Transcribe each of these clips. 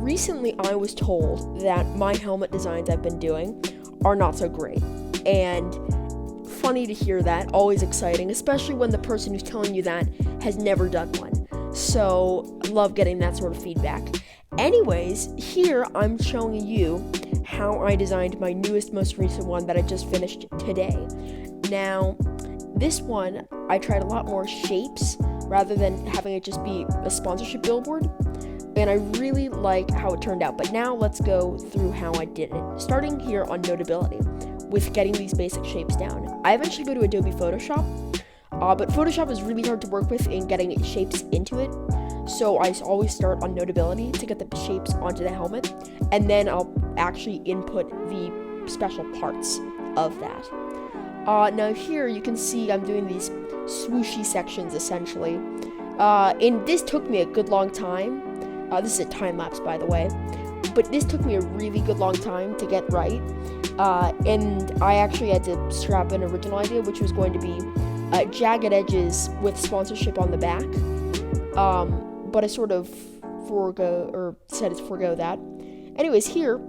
recently I was told that my helmet designs I've been doing are not so great, and funny to hear that, always exciting, especially when the person who's telling you that has never done one. So, love getting that sort of feedback. Anyways, here I'm showing you how I designed my newest, most recent one that I just finished today. Now, this one, I tried a lot more shapes rather than having it just be a sponsorship billboard, and I really like how it turned out. But now let's go through how I did it, starting here on Notability with getting these basic shapes down. I eventually go to Adobe Photoshop, but Photoshop is really hard to work with in getting shapes into it, so I always start on Notability to get the shapes onto the helmet, and then I'll actually input the special parts of that. Now here you can see I'm doing these swooshy sections essentially, and this took me a good long time. This is a time lapse, by the way, but this took me a really good long time to get right, and I actually had to scrap an original idea, which was going to be jagged edges with sponsorship on the back, but I sort of decided to forego that. Anyways, here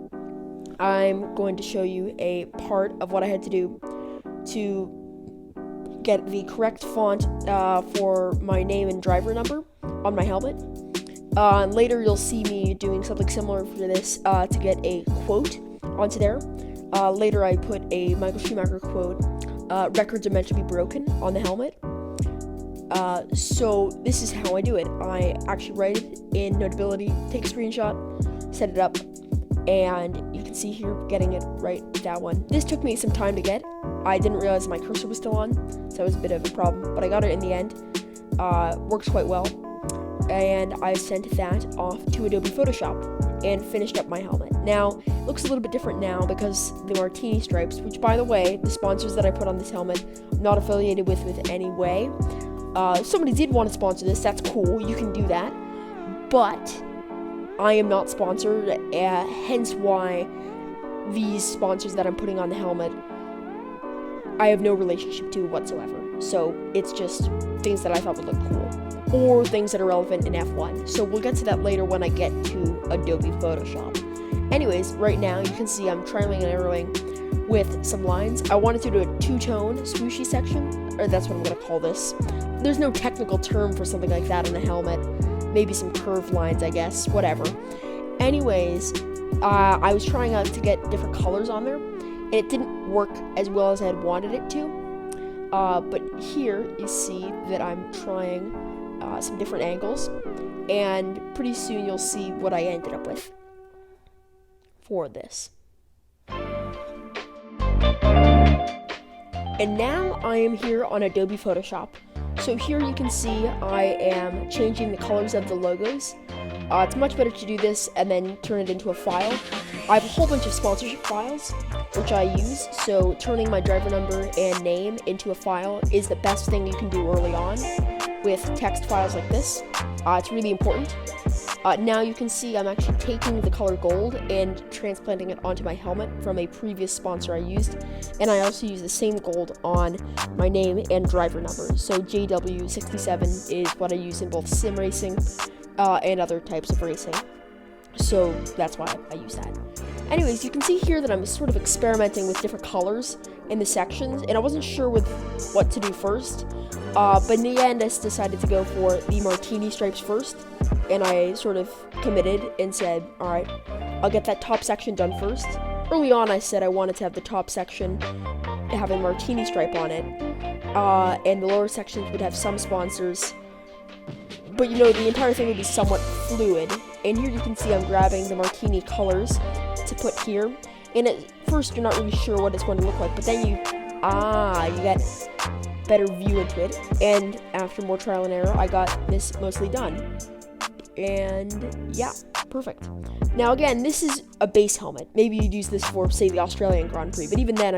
I'm going to show you a part of what I had to do to get the correct font for my name and driver number on my helmet. Later you'll see me doing something similar for this to get a quote onto there. Later I put a Michael Schumacher quote, records are meant to be broken, on the helmet. So this is how I do it. I actually write it in Notability, take a screenshot, set it up, and you can see here getting it right, that one. This took me some time to get. I didn't realize my cursor was still on, so it was a bit of a problem, but I got it in the end. Works quite well. And I sent that off to Adobe Photoshop and finished up my helmet. Now, it looks a little bit different now because the martini stripes, which, by the way, the sponsors that I put on this helmet, I'm not affiliated with any way. If somebody did want to sponsor this, that's cool, you can do that. But I am not sponsored, hence why these sponsors that I'm putting on the helmet, I have no relationship to whatsoever. So it's just things that I thought would look cool, or things that are relevant in F1. So we'll get to that later when I get to Adobe Photoshop. Anyways, right now you can see I'm trialing and arrowing with some lines. I wanted to do a two-tone swooshy section, or that's what I'm going to call this. There's no technical term for something like that on the helmet. Maybe some curved lines, I guess, whatever. Anyways, I was trying out to get different colors on there, and it didn't work as well as I had wanted it to. But here you see that I'm trying some different angles, and pretty soon you'll see what I ended up with for this. And now I am here on Adobe Photoshop. So here you can see I am changing the colors of the logos. It's much better to do this and then turn it into a file. I have a whole bunch of sponsorship files, which I use, so turning my driver number and name into a file is the best thing you can do early on with text files like this. It's really important. Now you can see I'm actually taking the color gold and transplanting it onto my helmet from a previous sponsor I used, and I also use the same gold on my name and driver number. So JW67 is what I use in both sim racing and other types of racing. So that's why I use that. Anyways, you can see here that I'm sort of experimenting with different colors in the sections, and I wasn't sure with what to do first, but in the end I decided to go for the martini stripes first, and I sort of committed and said, alright, I'll get that top section done first. Early on I said I wanted to have the top section have a martini stripe on it, and the lower sections would have some sponsors, but you know, the entire thing would be somewhat fluid. And here you can see I'm grabbing the martini colors to put here, and at first you're not really sure what it's going to look like, but then you get better view into it, and after more trial and error I got this mostly done. And yeah, perfect. Now again, this is a base helmet. Maybe you'd use this for, say, the Australian Grand Prix, but even then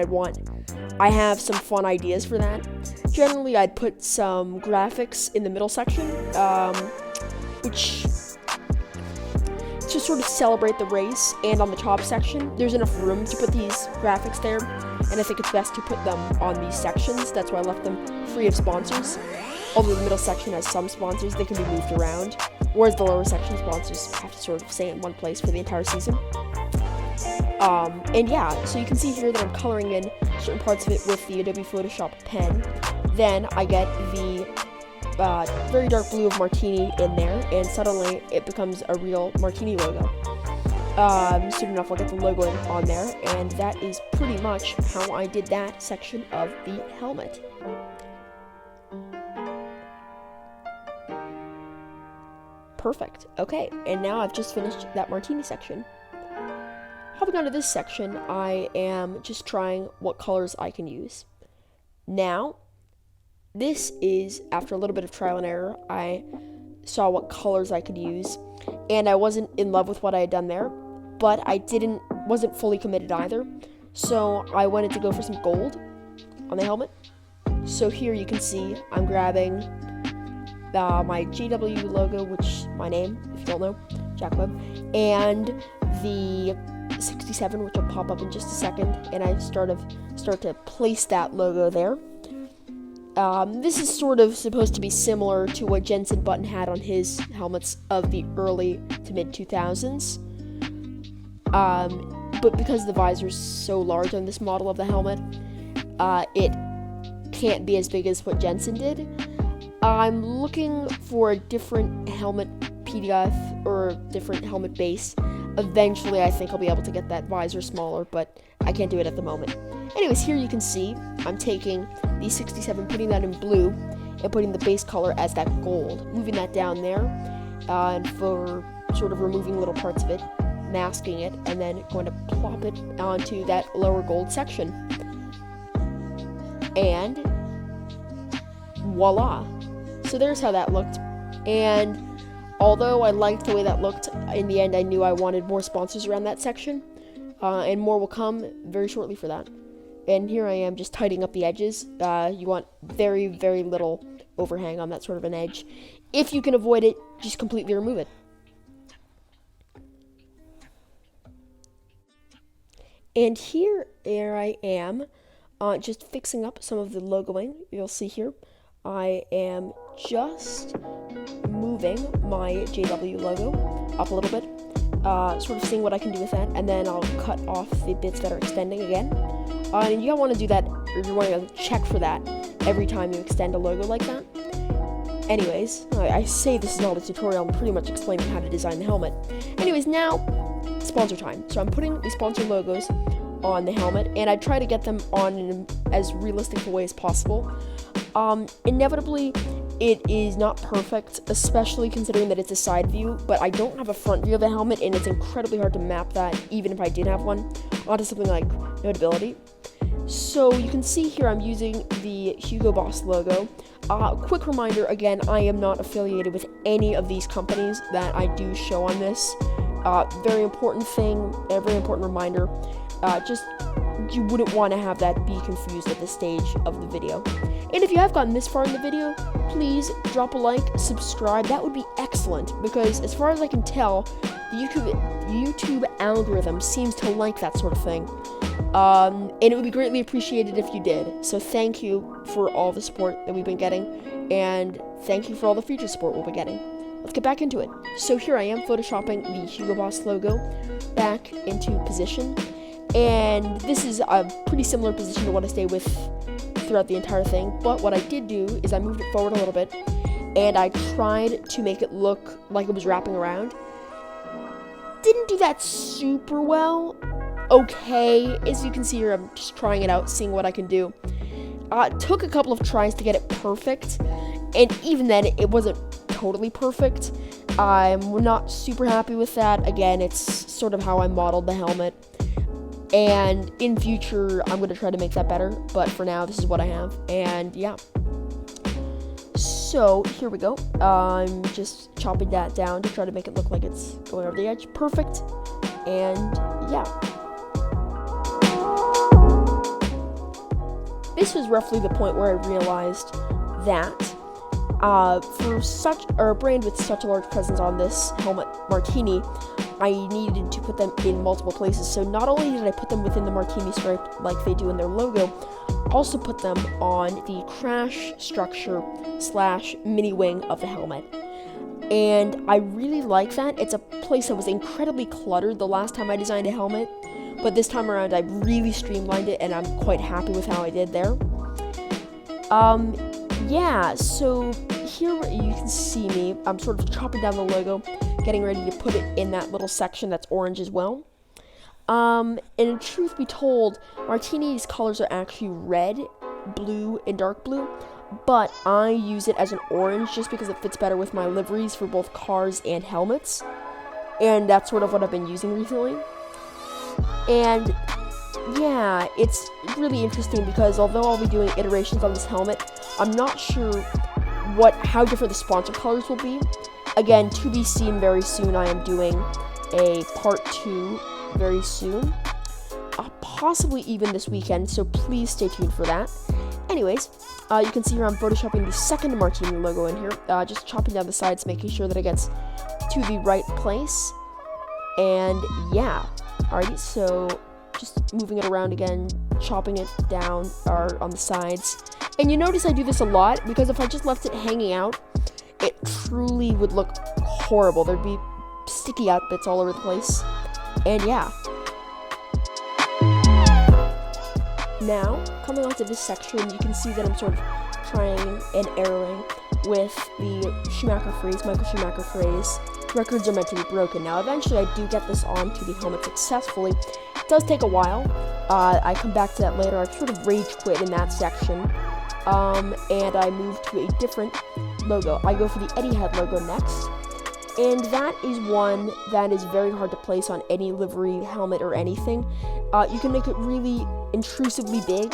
I have some fun ideas for that. Generally I'd put some graphics in the middle section, which to sort of celebrate the race, and on the top section there's enough room to put these graphics there, and I think it's best to put them on these sections. That's why I left them free of sponsors. Although the middle section has some sponsors, they can be moved around, whereas the lower section sponsors have to sort of stay in one place for the entire season. And yeah, so you can see here that I'm coloring in certain parts of it with the Adobe Photoshop pen. Then I get the very dark blue of Martini in there, and suddenly it becomes a real Martini logo. Soon enough I'll get the logo on there, and that is pretty much how I did that section of the helmet. Perfect. Okay, and now I've just finished that Martini section. Hopping onto this section, I am just trying what colors I can use. Now, this is, after a little bit of trial and error, I saw what colors I could use, and I wasn't in love with what I had done there, but I wasn't fully committed either, so I wanted to go for some gold on the helmet. So here you can see I'm grabbing my JW logo, which my name, if you don't know, Jack Webb, and the 67, which will pop up in just a second, and I start to place that logo there. This is sort of supposed to be similar to what Jensen Button had on his helmets of the early to mid 2000s. But because the visor is so large on this model of the helmet, it can't be as big as what Jensen did. I'm looking for a different helmet PDF or different helmet base. Eventually, I think I'll be able to get that visor smaller, but I can't do it at the moment. Anyways, here you can see I'm taking the 67, putting that in blue, and putting the base color as that gold, moving that down there, and for sort of removing little parts of it, masking it, and then going to plop it onto that lower gold section. And voila! So there's how that looked, and although I liked the way that looked, in the end I knew I wanted more sponsors around that section, and more will come very shortly for that. And here I am just tidying up the edges. You want very, very little overhang on that sort of an edge. If you can avoid it, just completely remove it. And here I am, just fixing up some of the logoing. You'll see here, I am just moving my JW logo up a little bit, sort of seeing what I can do with that, and then I'll cut off the bits that are extending again. And you don't want to do that, or you want to check for that every time you extend a logo like that. Anyways, I say this is all the tutorial, I'm pretty much explaining how to design the helmet. Anyways, now, sponsor time. So I'm putting the sponsor logos on the helmet, and I try to get them on in as realistic a way as possible. Inevitably, it is not perfect, especially considering that it's a side view, but I don't have a front view of the helmet, and it's incredibly hard to map that, even if I did have one, onto something like Notability. So you can see here I'm using the Hugo Boss logo. Quick reminder, again, I am not affiliated with any of these companies that I do show on this. Very important thing, a very important reminder, just you wouldn't want to have that be confused at this stage of the video. And if you have gotten this far in the video, please drop a like, subscribe, that would be excellent, because as far as I can tell, the YouTube algorithm seems to like that sort of thing. And it would be greatly appreciated if you did. So thank you for all the support that we've been getting, and thank you for all the future support we'll be getting. Let's get back into it. So here I am photoshopping the Hugo Boss logo back into position, and this is a pretty similar position to what I stay with throughout the entire thing, but what I did do is I moved it forward a little bit, and I tried to make it look like it was wrapping around. Didn't do that super well. Okay, as you can see here, I'm just trying it out, seeing what I can do. It took a couple of tries to get it perfect, and even then, it wasn't totally perfect. I'm not super happy with that. Again, it's sort of how I modeled the helmet, and in future, I'm going to try to make that better, but for now, this is what I have, and yeah. So, here we go. I'm just chopping that down to try to make it look like it's going over the edge. Perfect, and yeah. This was roughly the point where I realized that for a brand with such a large presence on this helmet, Martini, I needed to put them in multiple places. So not only did I put them within the Martini stripe like they do in their logo, also put them on the crash structure / mini wing of the helmet. and I really like that. It's a place that was incredibly cluttered the last time I designed a helmet, but this time around I really streamlined it, and I'm quite happy with how I did there. Yeah, so here you can see me. I'm sort of chopping down the logo, getting ready to put it in that little section that's orange as well. And in truth be told, Martini's colors are actually red, blue, and dark blue, but I use it as an orange just because it fits better with my liveries for both cars and helmets, and that's sort of what I've been using recently. And yeah, it's really interesting because although I'll be doing iterations on this helmet, I'm not sure how different the sponsor colors will be. Again, to be seen very soon. I am doing a part 2 very soon, possibly even this weekend, so please stay tuned for that. Anyways, you can see here I'm photoshopping the second Martini logo in here, just chopping down the sides, making sure that it gets to the right place. And yeah, alrighty, so just moving it around again, chopping it down on the sides. And you notice I do this a lot because if I just left it hanging out, it truly would look horrible. There'd be sticky out bits all over the place. And yeah. Now, coming onto this section, you can see that I'm sort of trying and erroring with the Schumacher phrase, Michael Schumacher phrase, records are meant to be broken. Now, eventually I do get this onto the helmet successfully. It does take a while. I come back to that later. I sort of rage quit in that section, and I move to a different logo. I go for the Etihad logo next, and that is one that is very hard to place on any livery, helmet, or anything. You can make it really intrusively big,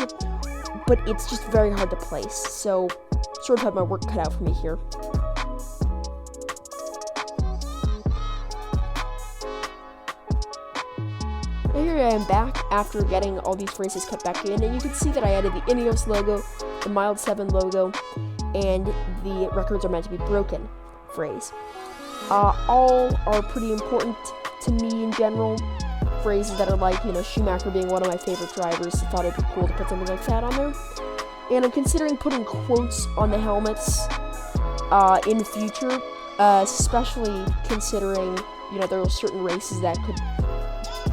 but it's just very hard to place, so sort of have my work cut out for me here. And here I am back after getting all these phrases cut back in, and you can see that I added the Ineos logo, the Mild 7 logo, and the records are meant to be broken phrase. All are pretty important to me in general. Phrases that are like, Schumacher being one of my favorite drivers, I thought it'd be cool to put something like that on there. And I'm considering putting quotes on the helmets in the future, especially considering, there are certain races that could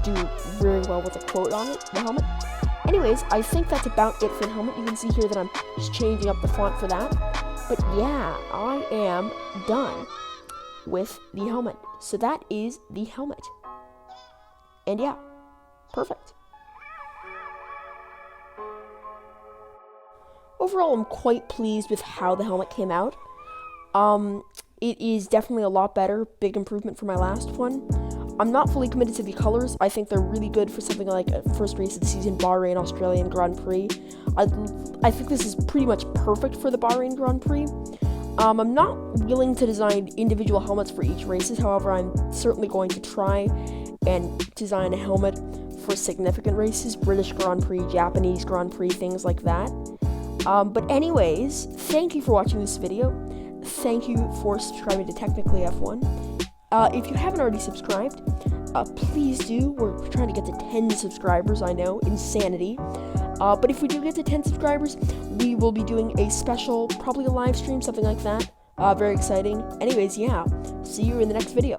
do very well with a quote on it, the helmet. Anyways, I think that's about it for the helmet. You can see here that I'm just changing up the font for that. But yeah, I am done with the helmet. So that is the helmet. And yeah, perfect. Overall, I'm quite pleased with how the helmet came out. It is definitely a lot better, big improvement from my last one. I'm not fully committed to the colors. I think they're really good for something like a first race of the season, Bahrain Australian Grand Prix. I think this is pretty much perfect for the Bahrain Grand Prix. I'm not willing to design individual helmets for each races, however, I'm certainly going to try and design a helmet for significant races, British Grand Prix, Japanese Grand Prix, things like that. But anyways, thank you for watching this video. Thank you for subscribing to Technically F1. If you haven't already subscribed, please do. We're trying to get to 10 subscribers, I know, insanity. But if we do get to 10 subscribers, we will be doing a special, probably a live stream, something like that. Very exciting. Anyways, yeah, see you in the next video.